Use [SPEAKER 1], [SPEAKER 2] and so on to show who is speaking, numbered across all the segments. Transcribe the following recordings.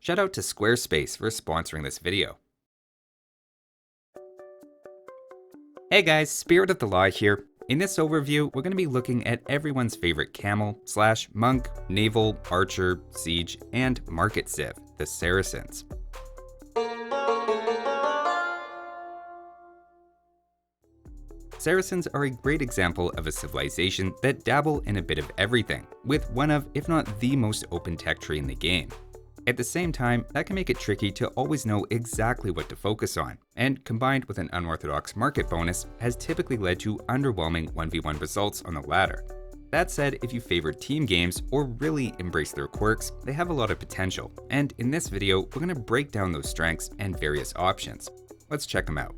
[SPEAKER 1] Shout out to Squarespace for sponsoring this video. Hey guys, Spirit of the Law here. In this overview, we're going to be looking at everyone's favorite camel / monk, naval, archer, siege, and market civ, the Saracens. Saracens are a great example of a civilization that dabble in a bit of everything, with one of, if not the most open tech tree in the game. At the same time, that can make it tricky to always know exactly what to focus on, and combined with an unorthodox market bonus, has typically led to underwhelming 1v1 results on the latter. That said, if you favor team games or really embrace their quirks, they have a lot of potential, and in this video, we're going to break down those strengths and various options. Let's check them out.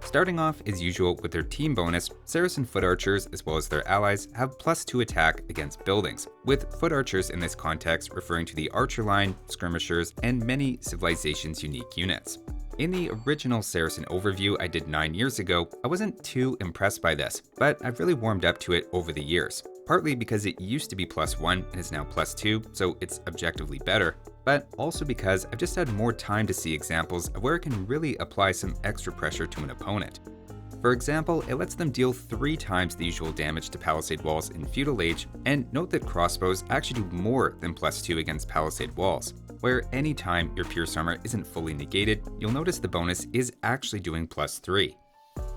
[SPEAKER 1] Starting off as usual with their team bonus, Saracen foot archers as well as their allies have +2 attack against buildings, with foot archers in this context referring to the archer line, skirmishers, and many civilizations' unique units. In the original Saracen overview I did 9 years ago, I wasn't too impressed by this, but I've really warmed up to it over the years. Partly because it used to be +1 and is now +2, so it's objectively better, but also because I've just had more time to see examples of where it can really apply some extra pressure to an opponent. For example, it lets them deal 3 times the usual damage to palisade walls in Feudal Age, and note that crossbows actually do more than +2 against palisade walls, where anytime your pierce armor isn't fully negated, you'll notice the bonus is actually doing +3.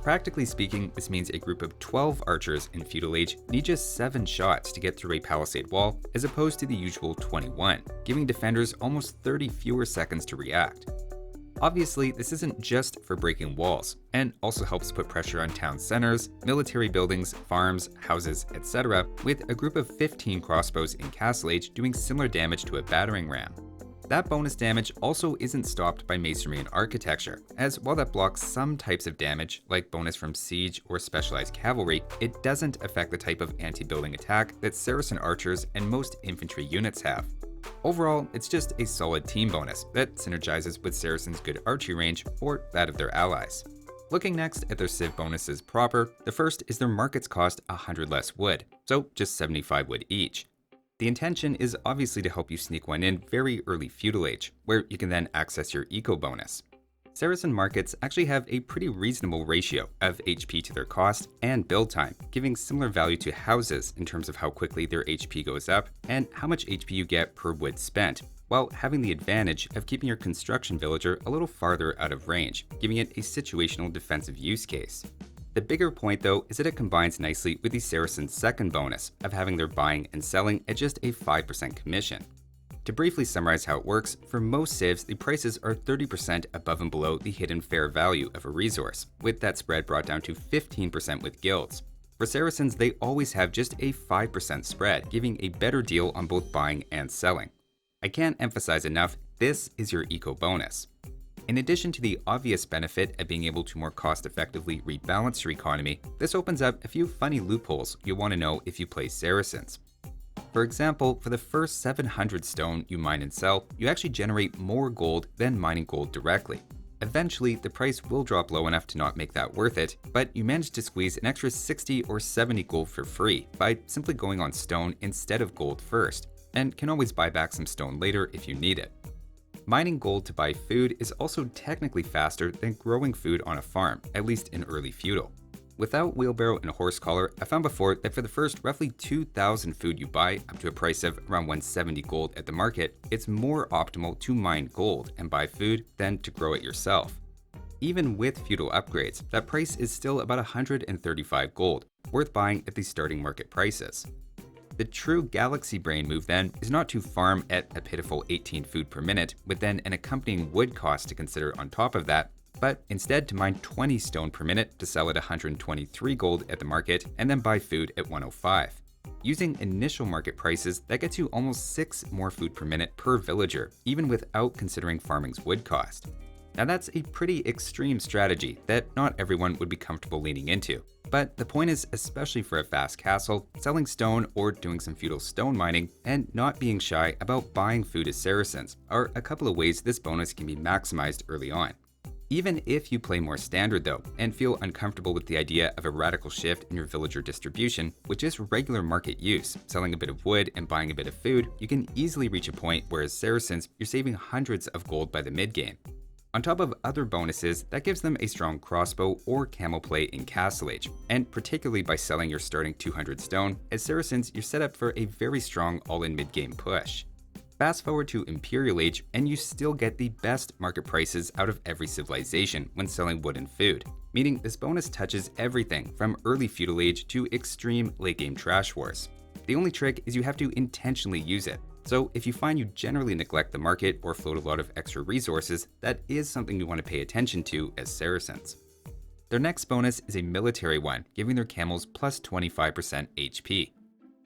[SPEAKER 1] Practically speaking, this means a group of 12 archers in Feudal Age need just 7 shots to get through a palisade wall, as opposed to the usual 21, giving defenders almost 30 fewer seconds to react. Obviously, this isn't just for breaking walls, and also helps put pressure on town centers, military buildings, farms, houses, etc., with a group of 15 crossbows in Castle Age doing similar damage to a battering ram. That bonus damage also isn't stopped by masonry and architecture, as while that blocks some types of damage, like bonus from siege or specialized cavalry, it doesn't affect the type of anti-building attack that Saracen archers and most infantry units have. Overall, it's just a solid team bonus that synergizes with Saracen's good archery range or that of their allies. Looking next at their civ bonuses proper, the first is their markets cost 100 less wood, so just 75 wood each. The intention is obviously to help you sneak one in very early Feudal Age, where you can then access your eco bonus. Saracen markets actually have a pretty reasonable ratio of HP to their cost and build time, giving similar value to houses in terms of how quickly their HP goes up and how much HP you get per wood spent, while having the advantage of keeping your construction villager a little farther out of range, giving it a situational defensive use case. The bigger point though is that it combines nicely with the Saracen's second bonus of having their buying and selling at just a 5% commission. To briefly summarize how it works, for most civs the prices are 30% above and below the hidden fair value of a resource, with that spread brought down to 15% with guilds. For Saracens, they always have just a 5% spread, giving a better deal on both buying and selling. I can't emphasize enough, this is your eco bonus. In addition to the obvious benefit of being able to more cost-effectively rebalance your economy, this opens up a few funny loopholes you'll want to know if you play Saracens. For example, for the first 700 stone you mine and sell, you actually generate more gold than mining gold directly. Eventually, the price will drop low enough to not make that worth it, but you manage to squeeze an extra 60 or 70 gold for free by simply going on stone instead of gold first, and can always buy back some stone later if you need it. Mining gold to buy food is also technically faster than growing food on a farm, at least in early feudal. Without wheelbarrow and horse collar, I found before that for the first roughly 2,000 food you buy, up to a price of around 170 gold at the market, it's more optimal to mine gold and buy food than to grow it yourself. Even with feudal upgrades, that price is still about 135 gold, worth buying at the starting market prices. The true galaxy brain move then is not to farm at a pitiful 18 food per minute, with then an accompanying wood cost to consider on top of that, but instead to mine 20 stone per minute to sell at 123 gold at the market and then buy food at 105. Using initial market prices, that gets you almost 6 more food per minute per villager, even without considering farming's wood cost. Now that's a pretty extreme strategy that not everyone would be comfortable leaning into. But the point is, especially for a fast castle, selling stone or doing some feudal stone mining, and not being shy about buying food as Saracens are a couple of ways this bonus can be maximized early on. Even if you play more standard though, and feel uncomfortable with the idea of a radical shift in your villager distribution, with just regular market use, selling a bit of wood and buying a bit of food, you can easily reach a point where as Saracens, you're saving hundreds of gold by the mid-game. On top of other bonuses, that gives them a strong crossbow or camel play in Castle Age, and particularly by selling your starting 200 stone, as Saracens you're set up for a very strong all-in mid-game push. Fast forward to Imperial Age and you still get the best market prices out of every civilization when selling wood and food, meaning this bonus touches everything from early Feudal Age to extreme late-game trash wars. The only trick is you have to intentionally use it. So if you find you generally neglect the market or float a lot of extra resources, that is something you want to pay attention to as Saracens. Their next bonus is a military one, giving their camels plus 25% HP.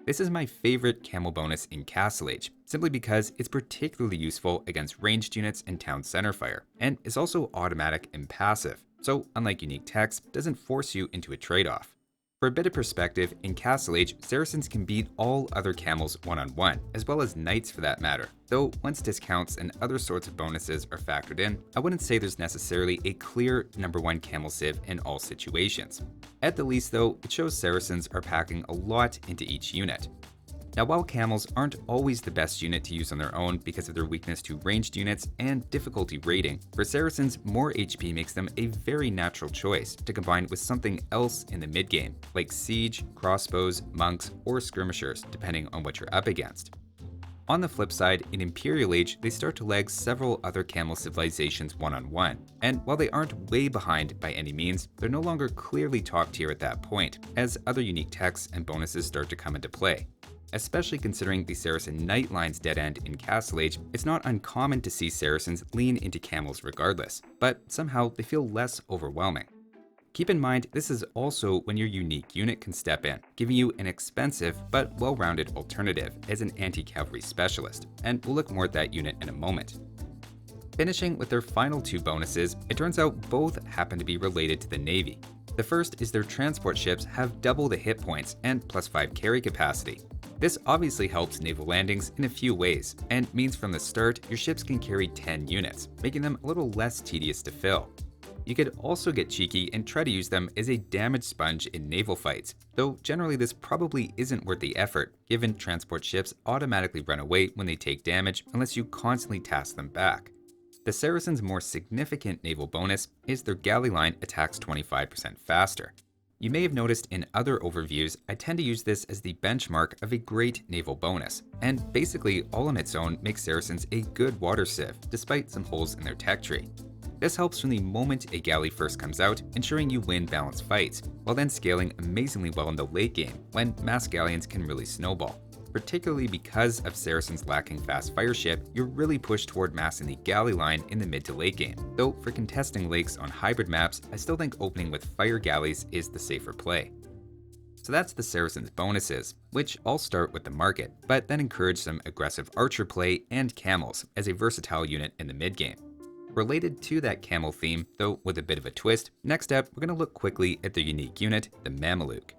[SPEAKER 1] This is my favorite camel bonus in Castle Age, simply because it's particularly useful against ranged units and town center fire, and is also automatic and passive, so unlike unique text, doesn't force you into a trade-off. For a bit of perspective, in Castle Age, Saracens can beat all other camels one-on-one, as well as knights for that matter, though once discounts and other sorts of bonuses are factored in, I wouldn't say there's necessarily a clear number one camel civ in all situations. At the least though, it shows Saracens are packing a lot into each unit. Now while camels aren't always the best unit to use on their own because of their weakness to ranged units and difficulty rating, for Saracens more HP makes them a very natural choice to combine with something else in the mid-game, like siege, crossbows, monks, or skirmishers, depending on what you're up against. On the flip side, in Imperial Age, they start to lag several other camel civilizations one-on-one, and while they aren't way behind by any means, they're no longer clearly top tier at that point, as other unique texts and bonuses start to come into play. Especially considering the Saracen Knight line's dead end in Castle Age, it's not uncommon to see Saracens lean into camels regardless, but somehow they feel less overwhelming. Keep in mind, this is also when your unique unit can step in, giving you an expensive but well-rounded alternative as an anti-cavalry specialist, and we'll look more at that unit in a moment. Finishing with their final two bonuses, it turns out both happen to be related to the Navy. The first is their transport ships have double the hit points and plus 5 carry capacity. This obviously helps naval landings in a few ways, and means from the start your ships can carry 10 units, making them a little less tedious to fill. You could also get cheeky and try to use them as a damage sponge in naval fights, though generally this probably isn't worth the effort, given transport ships automatically run away when they take damage unless you constantly task them back. The Saracens' more significant naval bonus is their galley line attacks 25% faster. You may have noticed in other overviews, I tend to use this as the benchmark of a great naval bonus, and basically all on its own makes Saracens a good water civ, despite some holes in their tech tree. This helps from the moment a galley first comes out, ensuring you win balanced fights, while then scaling amazingly well in the late game, when mass galleons can really snowball. Particularly because of Saracen's lacking fast fire ship, you're really pushed toward massing the galley line in the mid to late game. Though for contesting lakes on hybrid maps, I still think opening with fire galleys is the safer play. So that's the Saracen's bonuses, which all start with the market, but then encourage some aggressive archer play and camels as a versatile unit in the mid game. Related to that camel theme, though with a bit of a twist, next up we're going to look quickly at the unique unit, the Mameluke.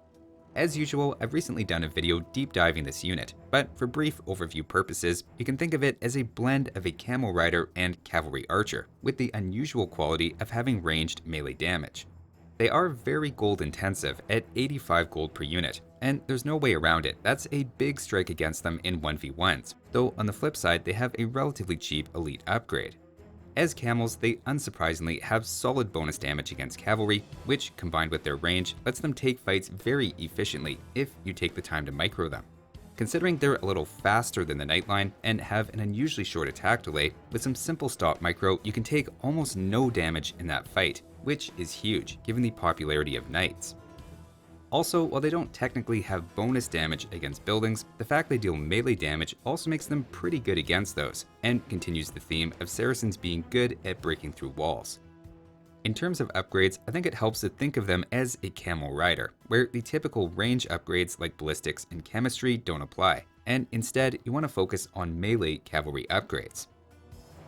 [SPEAKER 1] As usual, I've recently done a video deep diving this unit, but for brief overview purposes, you can think of it as a blend of a camel rider and cavalry archer, with the unusual quality of having ranged melee damage. They are very gold intensive at 85 gold per unit, and there's no way around it. That's a big strike against them in 1v1s, though on the flip side they have a relatively cheap elite upgrade. As camels, they unsurprisingly have solid bonus damage against cavalry, which, combined with their range, lets them take fights very efficiently if you take the time to micro them. Considering they're a little faster than the Knightline and have an unusually short attack delay, with some simple stop micro, you can take almost no damage in that fight, which is huge given the popularity of Knights. Also, while they don't technically have bonus damage against buildings, the fact they deal melee damage also makes them pretty good against those, and continues the theme of Saracens being good at breaking through walls. In terms of upgrades, I think it helps to think of them as a camel rider, where the typical range upgrades like ballistics and chemistry don't apply, and instead you want to focus on melee cavalry upgrades.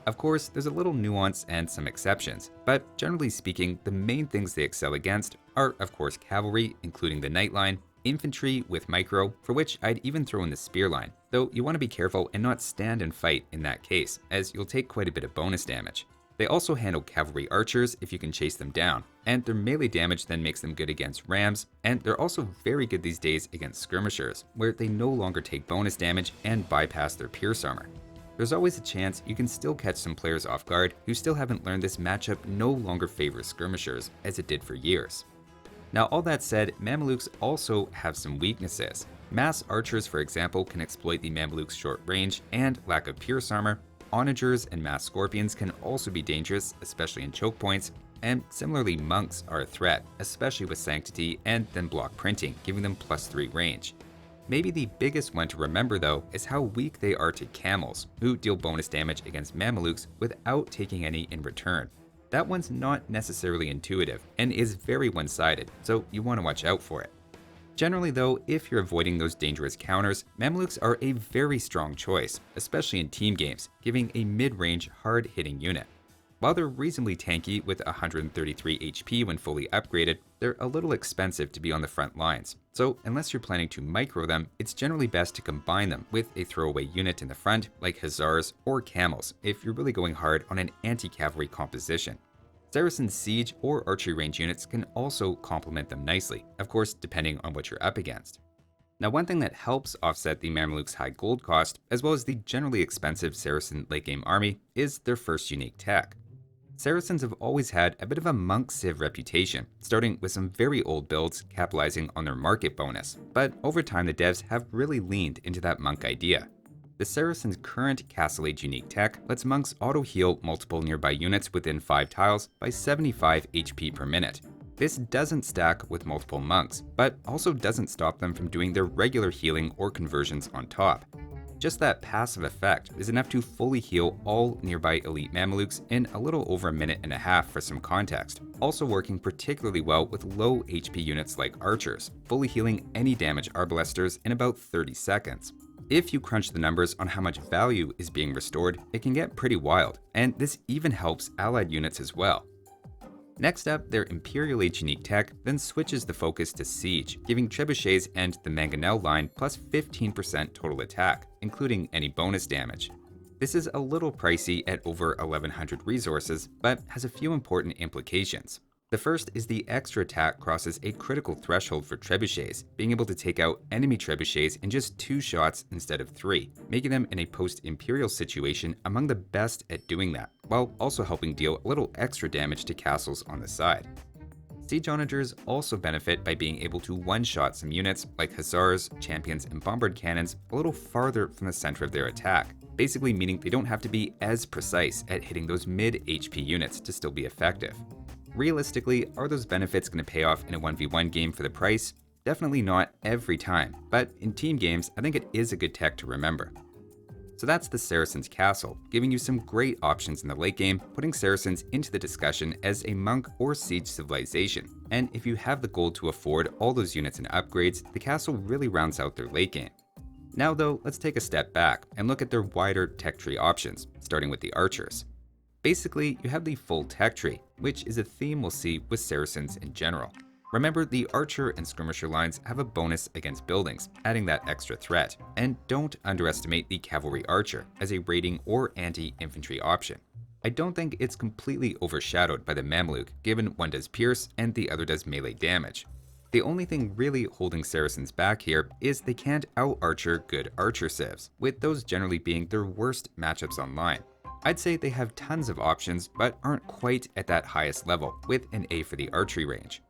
[SPEAKER 1] Of course, there's a little nuance and some exceptions, but generally speaking, the main things they excel against are, of course, cavalry, including the knight line, infantry with micro, for which I'd even throw in the spear line, though you want to be careful and not stand and fight in that case, as you'll take quite a bit of bonus damage. They also handle cavalry archers if you can chase them down, and their melee damage then makes them good against rams, and they're also very good these days against skirmishers, where they no longer take bonus damage and bypass their pierce armor. There's always a chance you can still catch some players off guard who still haven't learned this matchup no longer favors skirmishers, as it did for years. Now all that said, Mamelukes also have some weaknesses. Mass archers, for example, can exploit the Mameluke's short range and lack of pierce armor. Onagers and mass scorpions can also be dangerous, especially in choke points, and similarly monks are a threat, especially with sanctity and then block printing, giving them +3 range. Maybe the biggest one to remember though is how weak they are to camels, who deal bonus damage against Mamelukes without taking any in return. That one's not necessarily intuitive and is very one-sided, so you want to watch out for it. Generally though, if you're avoiding those dangerous counters, Mamelukes are a very strong choice, especially in team games, giving a mid-range, hard-hitting unit. While they're reasonably tanky with 133 HP when fully upgraded, they're a little expensive to be on the front lines. So unless you're planning to micro them, it's generally best to combine them with a throwaway unit in the front like hussars or camels if you're really going hard on an anti-cavalry composition. Saracen siege or archery range units can also complement them nicely, of course depending on what you're up against. Now one thing that helps offset the Mameluke's high gold cost, as well as the generally expensive Saracen late game army, is their first unique tech. Saracens have always had a bit of a monk civ reputation, starting with some very old builds capitalizing on their market bonus, but over time the devs have really leaned into that monk idea. The Saracen's current Castle Age unique tech lets monks auto-heal multiple nearby units within 5 tiles by 75 HP per minute. This doesn't stack with multiple monks, but also doesn't stop them from doing their regular healing or conversions on top. Just that passive effect is enough to fully heal all nearby elite Mamelukes in a little over a minute and a half for some context, also working particularly well with low HP units like archers, fully healing any damaged arbalesters in about 30 seconds. If you crunch the numbers on how much value is being restored, it can get pretty wild, and this even helps allied units as well. Next up, their Imperial Age unique tech then switches the focus to siege, giving trebuchets and the mangonel line plus 15% total attack, including any bonus damage. This is a little pricey at over 1100 resources, but has a few important implications. The first is the extra attack crosses a critical threshold for trebuchets, being able to take out enemy trebuchets in just 2 shots instead of 3, making them in a post-Imperial situation among the best at doing that, while also helping deal a little extra damage to castles on the side. Siege onagers also benefit by being able to one-shot some units like hussars, champions, and bombard cannons a little farther from the center of their attack, basically meaning they don't have to be as precise at hitting those mid-HP units to still be effective. Realistically, are those benefits going to pay off in a 1v1 game for the price? Definitely not every time, but in team games, I think it is a good tech to remember. So that's the Saracen's Castle, giving you some great options in the late game, putting Saracens into the discussion as a monk or siege civilization. And if you have the gold to afford all those units and upgrades, the castle really rounds out their late game. Now though, let's take a step back and look at their wider tech tree options, starting with the archers. Basically, you have the full tech tree, which is a theme we'll see with Saracens in general. Remember, the archer and skirmisher lines have a bonus against buildings, adding that extra threat, and don't underestimate the cavalry archer as a raiding or anti-infantry option. I don't think it's completely overshadowed by the Mameluke, given one does pierce and the other does melee damage. The only thing really holding Saracens back here is they can't out-archer good archer civs, with those generally being their worst matchups online. I'd say they have tons of options, but aren't quite at that highest level, with an A for the archery range.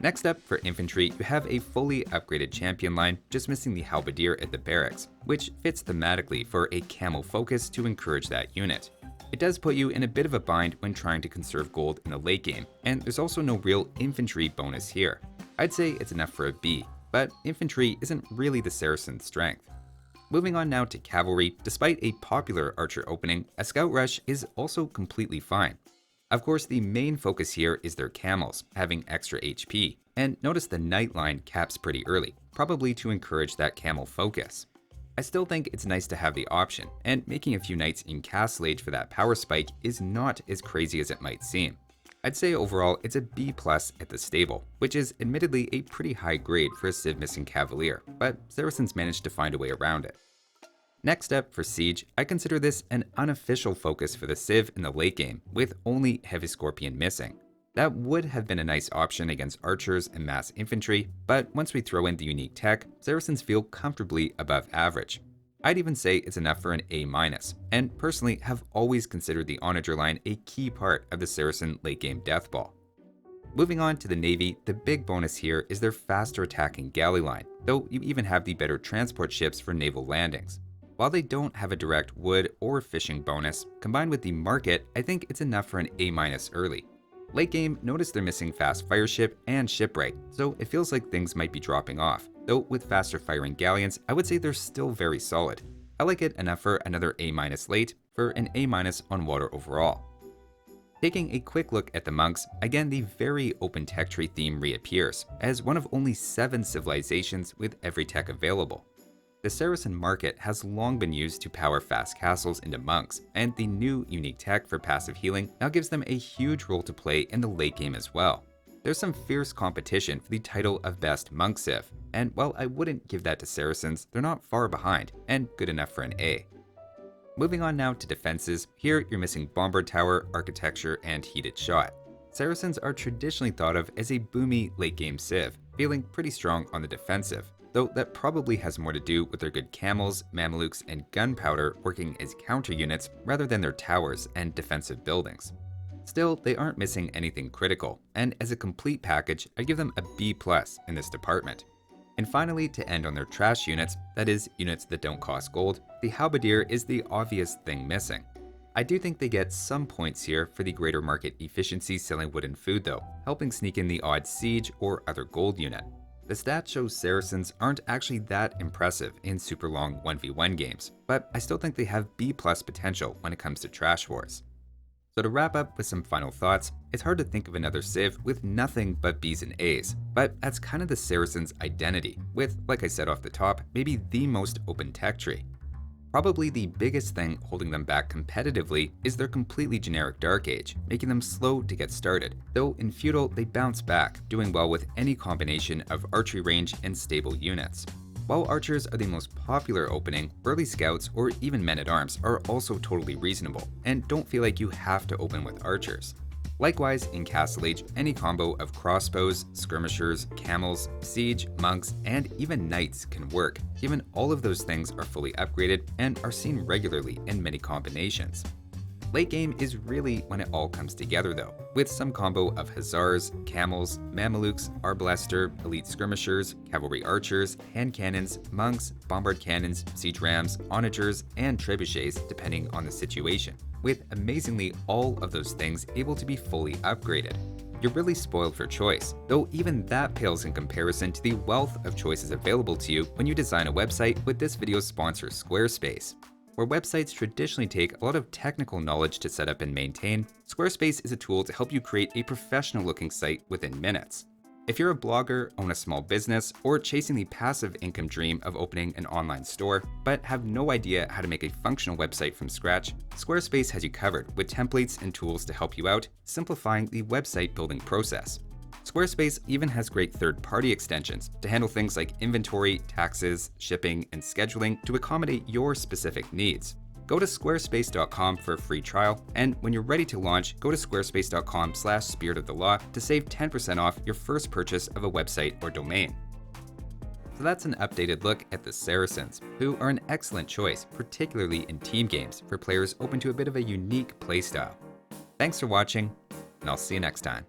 [SPEAKER 1] Next up, for infantry, you have a fully upgraded champion line, just missing the halberdier at the barracks, which fits thematically for a camel focus to encourage that unit. It does put you in a bit of a bind when trying to conserve gold in the late game, and there's also no real infantry bonus here. I'd say it's enough for a B, but infantry isn't really the Saracen's strength. Moving on now to cavalry, despite a popular archer opening, a scout rush is also completely fine. Of course, the main focus here is their camels, having extra HP, and notice the knight line caps pretty early, probably to encourage that camel focus. I still think it's nice to have the option, and making a few knights in Castle Age for that power spike is not as crazy as it might seem. I'd say overall it's a B+ at the stable, which is admittedly a pretty high grade for a Civ missing Cavalier, but Saracens managed to find a way around it. Next up, for Siege, I consider this an unofficial focus for the Civ in the late game, with only Heavy Scorpion missing. That would have been a nice option against archers and mass infantry, but once we throw in the unique tech, Saracens feel comfortably above average. I'd even say it's enough for an A-, and personally have always considered the onager line a key part of the Saracen late game death ball. Moving on to the Navy, the big bonus here is their faster attacking galley line, though you even have the better transport ships for naval landings. While they don't have a direct wood or fishing bonus, combined with the market, I think it's enough for an A- early. Late game, notice they're missing fast fire ship and shipwright, so it feels like things might be dropping off. Though with faster firing galleons, I would say they're still very solid. I like it enough for another A- late, for an A- on water overall. Taking a quick look at the monks, again the very open tech tree theme reappears, as one of only 7 civilizations with every tech available. The Saracen market has long been used to power fast castles into monks, and the new unique tech for passive healing now gives them a huge role to play in the late game as well. There's some fierce competition for the title of best monk civ, and while I wouldn't give that to Saracens, they're not far behind, and good enough for an A. Moving on now to defenses, here you're missing bombard tower, architecture, and heated shot. Saracens are traditionally thought of as a boomy late game civ, feeling pretty strong on the defensive, though that probably has more to do with their good camels, Mamelukes, and gunpowder working as counter units rather than their towers and defensive buildings. Still, they aren't missing anything critical, and as a complete package, I give them a B+ in this department. And finally, to end on their trash units, that is, units that don't cost gold, the halberdier is the obvious thing missing. I do think they get some points here for the greater market efficiency selling wood and food though, helping sneak in the odd siege or other gold unit. The stat shows Saracens aren't actually that impressive in super long 1v1 games, but I still think they have B+ potential when it comes to trash wars. So to wrap up with some final thoughts, it's hard to think of another civ with nothing but B's and A's, but that's kind of the Saracens' identity, with, like I said off the top, maybe the most open tech tree. Probably the biggest thing holding them back competitively is their completely generic Dark Age, making them slow to get started, though in Feudal they bounce back, doing well with any combination of archery range and stable units. While archers are the most popular opening, early scouts or even men-at-arms are also totally reasonable, and don't feel like you have to open with archers. Likewise, in Castle Age, any combo of crossbows, skirmishers, camels, siege, monks, and even knights can work, given all of those things are fully upgraded and are seen regularly in many combinations. Late game is really when it all comes together though, with some combo of hussars, camels, Mamelukes, arbalester, elite skirmishers, cavalry archers, hand cannons, monks, bombard cannons, siege rams, onagers, and trebuchets depending on the situation, with amazingly all of those things able to be fully upgraded. You're really spoiled for choice, though even that pales in comparison to the wealth of choices available to you when you design a website with this video's sponsor Squarespace. Where websites traditionally take a lot of technical knowledge to set up and maintain, Squarespace is a tool to help you create a professional-looking site within minutes. If you're a blogger, own a small business, or chasing the passive income dream of opening an online store, but have no idea how to make a functional website from scratch, Squarespace has you covered with templates and tools to help you out, simplifying the website building process. Squarespace even has great third-party extensions to handle things like inventory, taxes, shipping, and scheduling to accommodate your specific needs. Go to squarespace.com for a free trial, and when you're ready to launch, go to squarespace.com/spiritofthelaw to save 10% off your first purchase of a website or domain. So that's an updated look at the Saracens, who are an excellent choice, particularly in team games for players open to a bit of a unique playstyle. Thanks for watching, and I'll see you next time.